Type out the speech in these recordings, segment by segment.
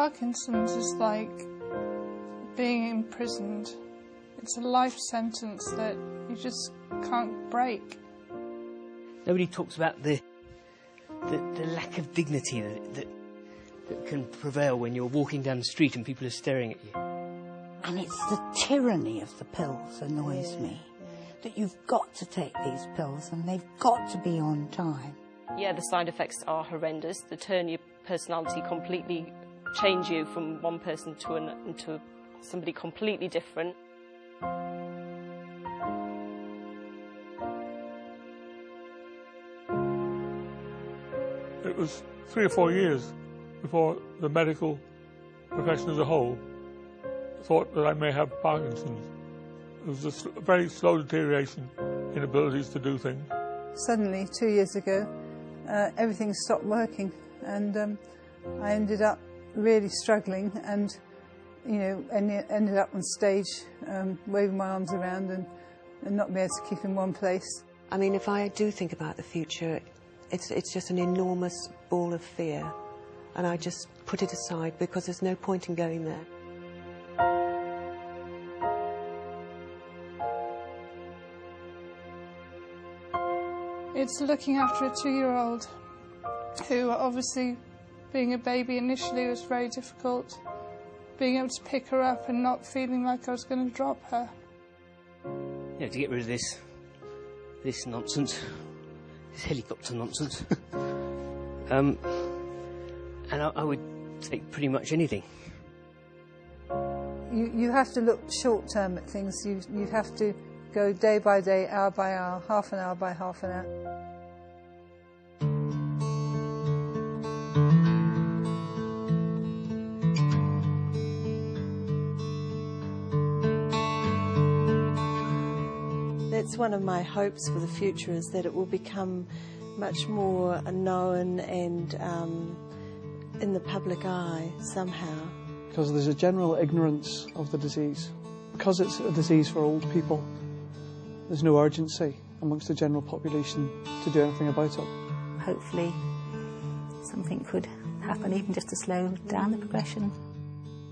Parkinson's is like being imprisoned. It's a life sentence that you just can't break. Nobody talks about the lack of dignity that can prevail when you're walking down the street and people are staring at you. And it's the tyranny of the pills annoys me. That you've got to take these pills and they've got to be on time. Yeah, the side effects are horrendous. They turn your personality completely, change you from one person into somebody completely different. It was 3 or 4 years before the medical profession as a whole thought that I may have Parkinson's. It was a very slow deterioration in abilities to do things. Suddenly, 2 years ago, everything stopped working, and I ended up really struggling, and ended up on stage waving my arms around and not be able to keep in one place. I mean, if I do think about the future, it's just an enormous ball of fear, and I just put it aside because there's no point in going there. It's looking after a 2-year-old who, obviously, being a baby initially was very difficult. Being able to pick her up and not feeling like I was going to drop her. To get rid of this nonsense, this helicopter nonsense. And I would take pretty much anything. You have to look short-term at things. You have to go day by day, hour by hour, half an hour by half an hour. That's one of my hopes for the future, is that it will become much more known and in the public eye somehow. Because there's a general ignorance of the disease. Because it's a disease for old people, there's no urgency amongst the general population to do anything about it. Hopefully something could happen, even just to slow down the progression.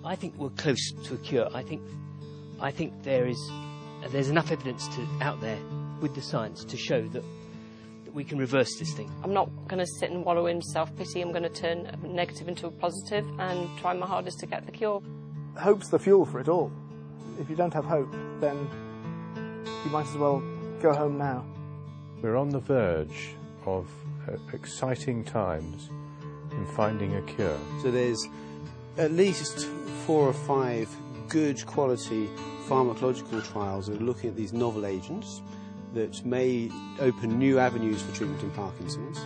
I think we're close to a cure. I think there's enough evidence out there with the science to show that we can reverse this thing. I'm not going to sit and wallow in self-pity. I'm going to turn a negative into a positive and try my hardest to get the cure. Hope's the fuel for it all. If you don't have hope, then you might as well go home now. We're on the verge of exciting times in finding a cure. So there's at least 4 or 5 good quality pharmacological trials that are looking at these novel agents that may open new avenues for treatment in Parkinson's.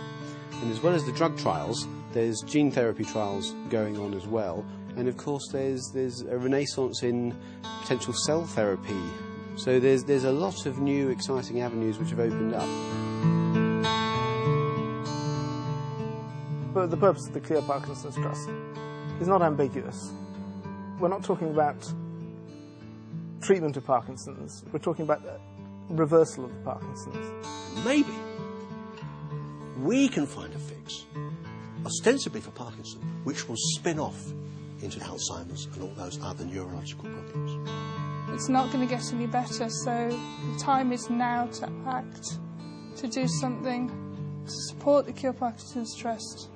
And as well as the drug trials, there's gene therapy trials going on as well. And of course there's a renaissance in potential cell therapy. So there's a lot of new exciting avenues which have opened up. But the purpose of the Clear Parkinson's Trust is not ambiguous. We're not talking about treatment of Parkinson's, we're talking about reversal of the Parkinson's. Maybe we can find a fix, ostensibly for Parkinson's, which will spin off into Alzheimer's and all those other neurological problems. It's not going to get any better, so the time is now to act, to do something, to support the Cure Parkinson's Trust,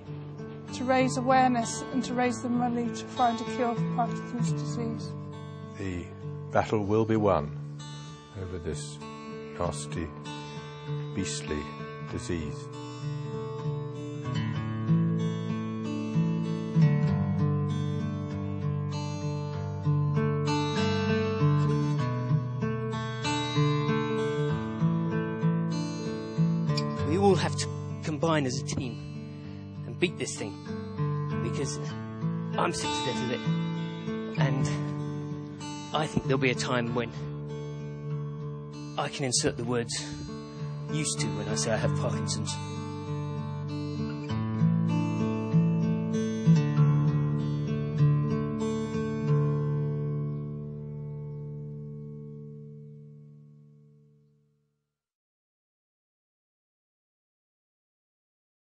to raise awareness and to raise the money to find a cure for Parkinson's disease. The battle will be won over this nasty, beastly disease. We all have to combine as a team and beat this thing, because I'm sick to death of it, and I think there'll be a time when I can insert the words "used to" when I say I have Parkinson's.